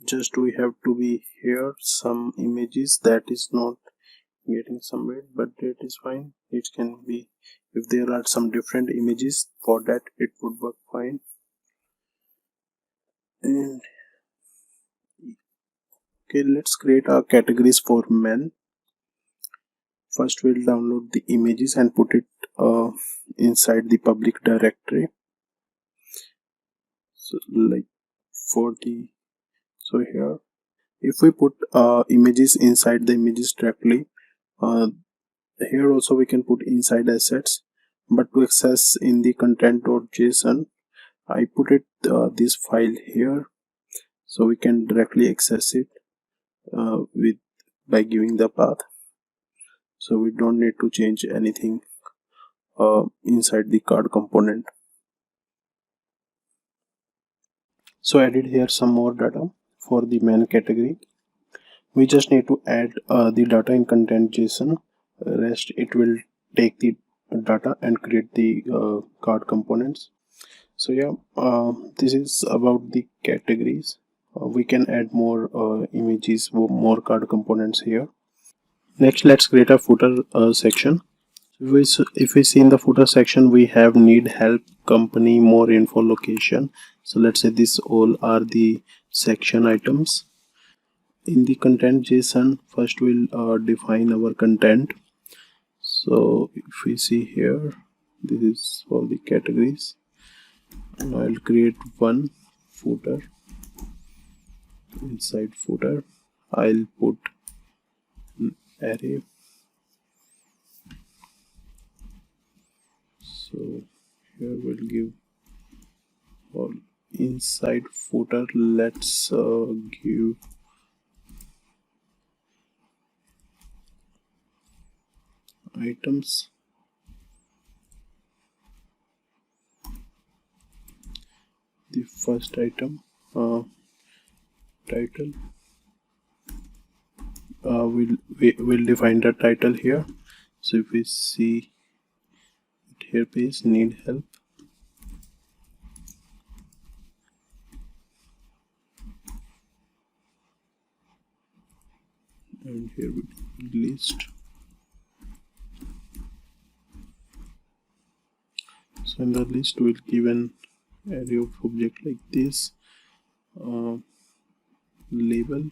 Just we have to be here some images that is not getting submit, but that is fine. It can be, if there are some different images, for that it would work fine. And okay, let's create our categories for men. First we'll download the images and put it inside the public directory. So like for the, so here if we put images inside the images directly, uh, here also we can put inside assets, but to access in the content.json, I put it this file here, so we can directly access it with by giving the path, so we don't need to change anything inside the card component. So I added here some more data for the main category. We just need to add the data in content.json. Rest it will take the data and create the card components. So yeah, this is about the categories. We can add more images, more card components here. Next, let's create a footer section. If we see in the footer section, we have need, help, company, more info, location. So let's say this all are the section items. In the content JSON, first we'll define our content. So if we see here, this is for the categories, and I'll create one footer. Inside footer, I'll put an array. So here we'll give all inside footer. Let's give items. The first item, title. We'll define the title here. So if we see it here, page need help, and here we list. So in the list we'll give an array of object like this, label,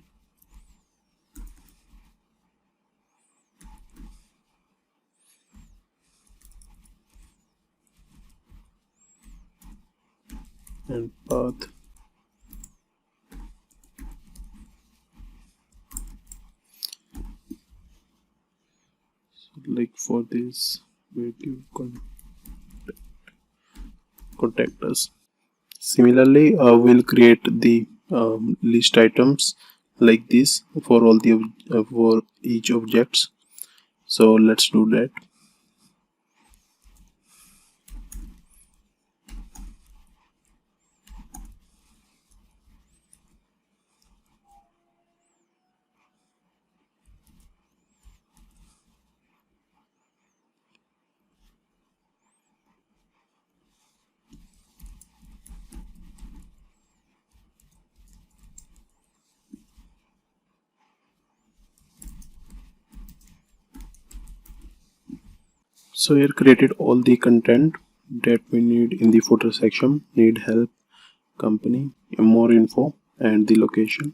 and path. So like for this we give contact us. Similarly, we'll create the list items like this for all the for each objects. So let's do that. So here created all the content that we need in the footer section. Need help, company, more info, and the location.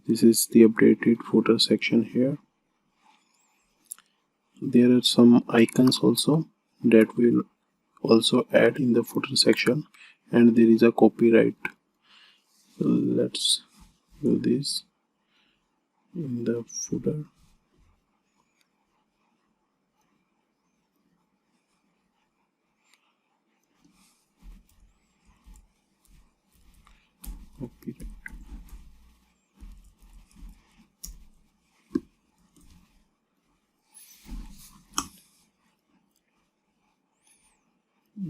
This is the updated footer section here. There are some icons also that we'll also add in the footer section, and there is a copyright. So let's do this in the footer. Copyright.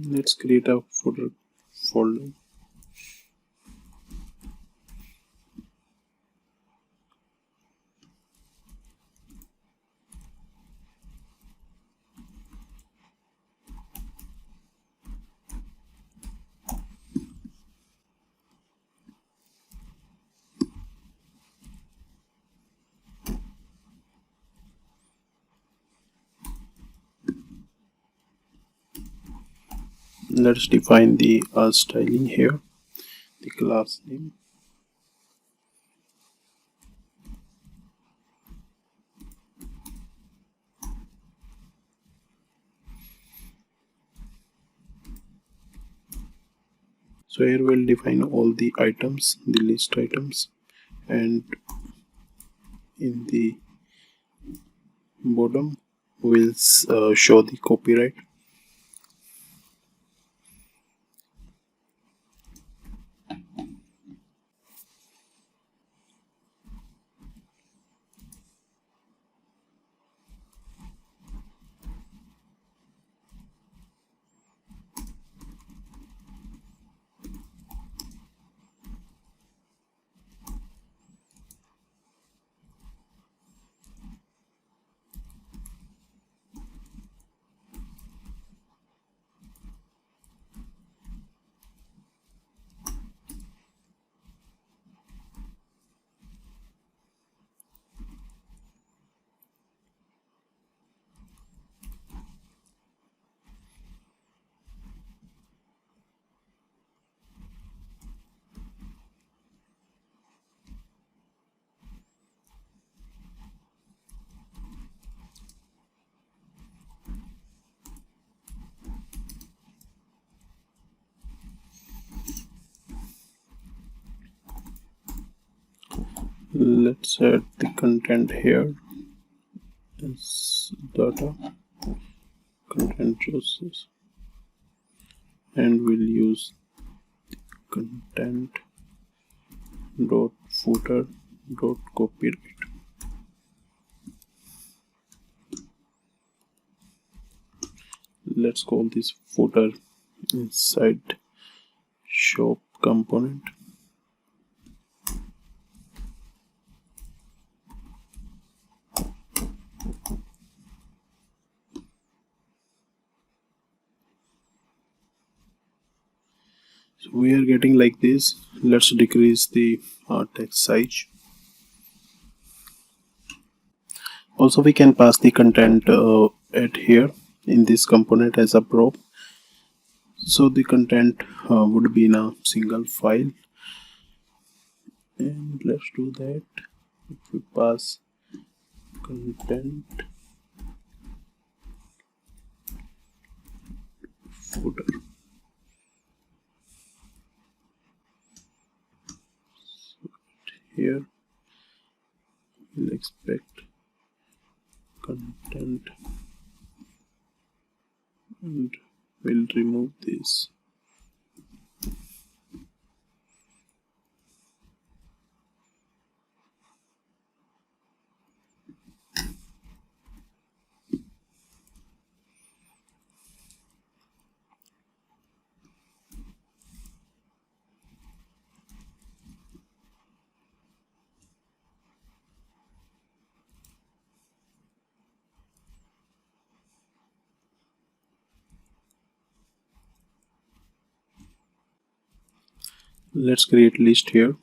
Let's create a footer folder. Let's define the styling here, the class name. So here we'll define all the items, the list items, and in the bottom we'll show the copyright. Let's add the content here as data content choices, and we'll use content dot footer dot copyright. Let's call this footer inside shop component. So we are getting like this. Let's decrease the text size. Also we can pass the content at here in this component as a prop, so the content would be in a single file. And let's do that. If we pass content footer, so here we'll expect content and we'll remove this. Let's create list here.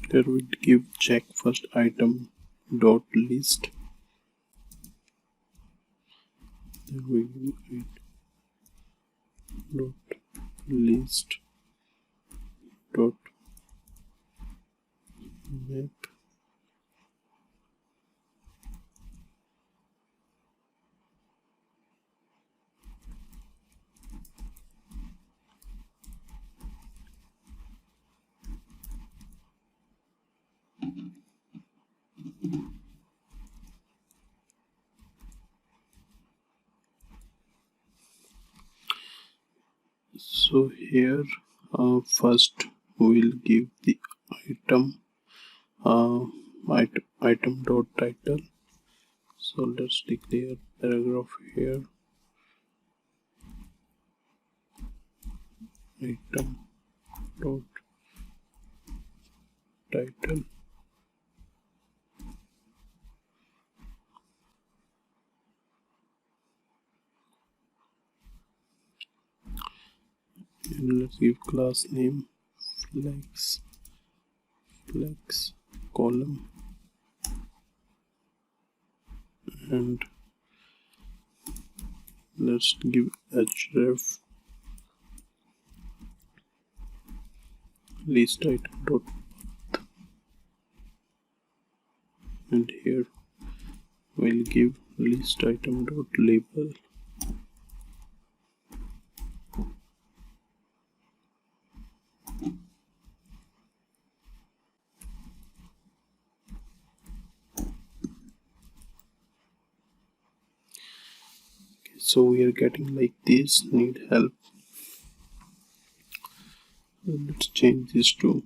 Here we give check first item dot list, then we give it dot list dot map So here first we'll give the item item dot title. So let's declare paragraph here, item dot title. And let's give class name flex column, and let's give href list item dot, and here we'll give list item dot label. So we are getting like this, need help. Let's change this to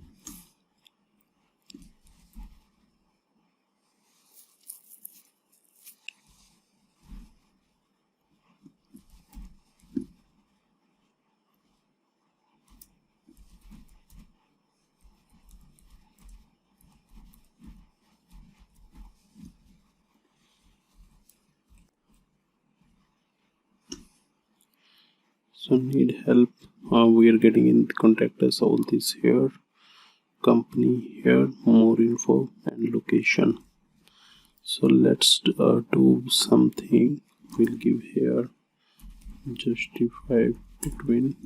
so need help. We are getting in contact us all this here, company here, more info and location. So let's do something. We'll give here justify between,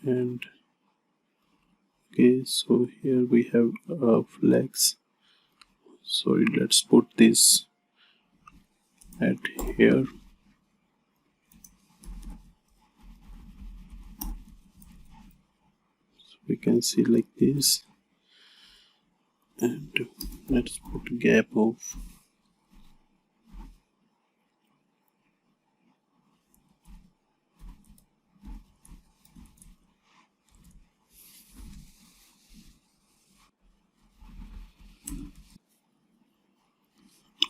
and okay, so here we have flex. Sorry, let's put this at here. So we can see like this, and let's put gap of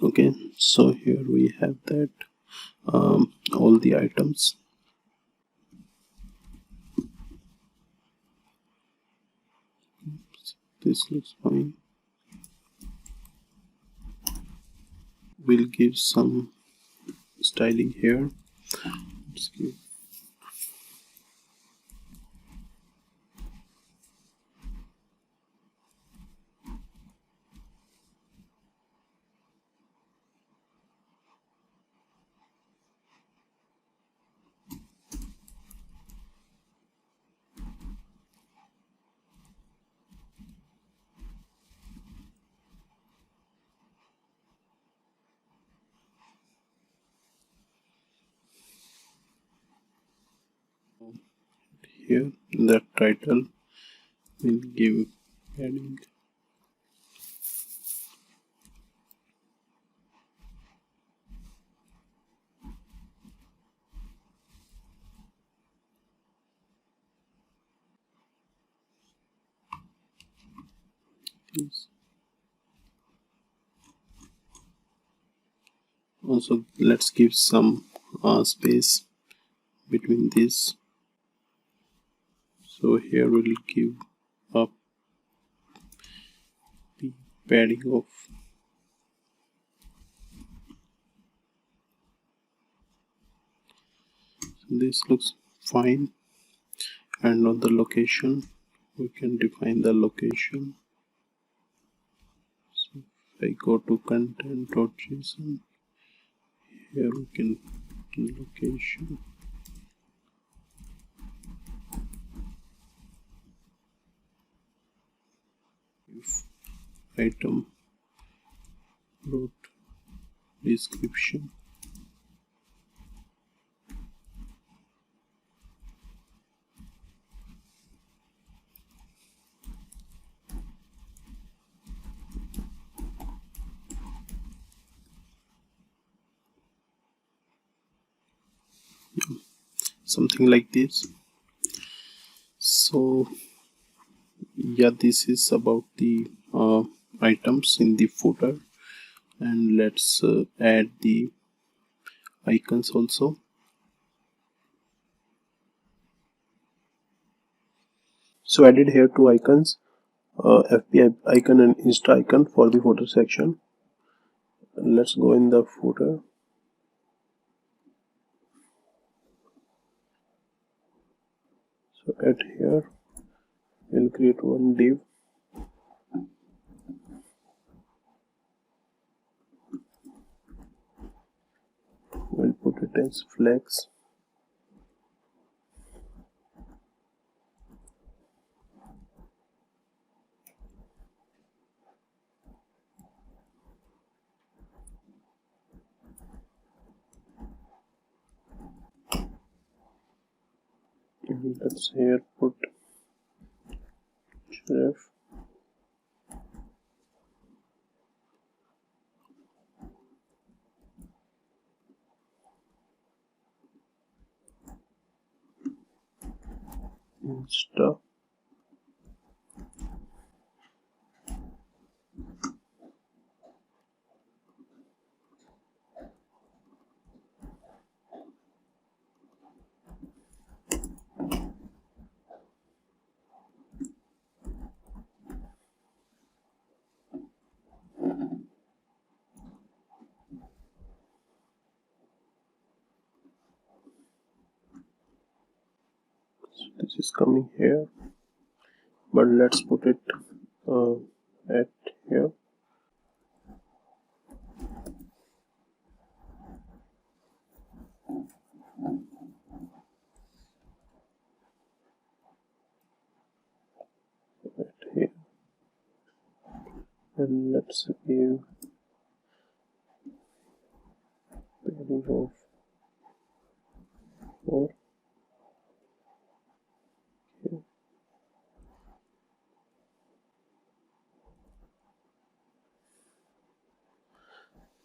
okay. So here we have that all the items. This looks fine. We'll give some styling here. Let's give here that title. We'll give heading. This. Also, let's give some space between this. So here we'll give up the padding of this. Looks fine. And on the location we can define the location. So if I go to content.json, here we can location. If item dot description, something like this. So yeah, this is about the items in the footer, and let's add the icons also. So I added here two icons, FB icon and Insta icon for the footer section. Let's go in the footer. So at here we'll create one div. We'll put it as flex. And let's here put ref. Insta. This is coming here, but let's put it at here. At here, and let's give pairing of 4. Here.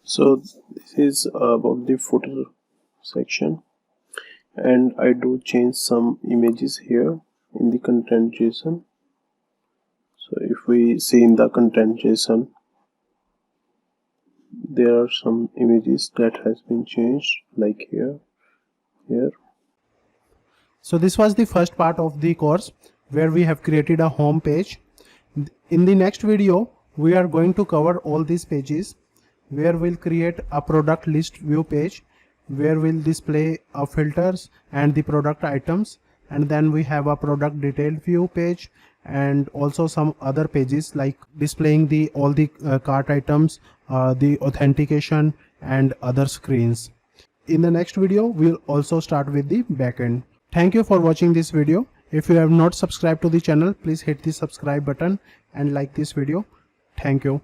So this is about the footer section, and I do change some images here in the content JSON. So if we see in the content JSON, there are some images that has been changed, like here. So this was the first part of the course where we have created a home page. In the next video, we are going to cover all these pages, where we'll create a product list view page, where we'll display filters and the product items, and then we have a product detail view page, and also some other pages like displaying all the cart items, the authentication and other screens. In the next video, we'll also start with the backend. Thank you for watching this video. If you have not subscribed to the channel, please hit the subscribe button and like this video. Thank you.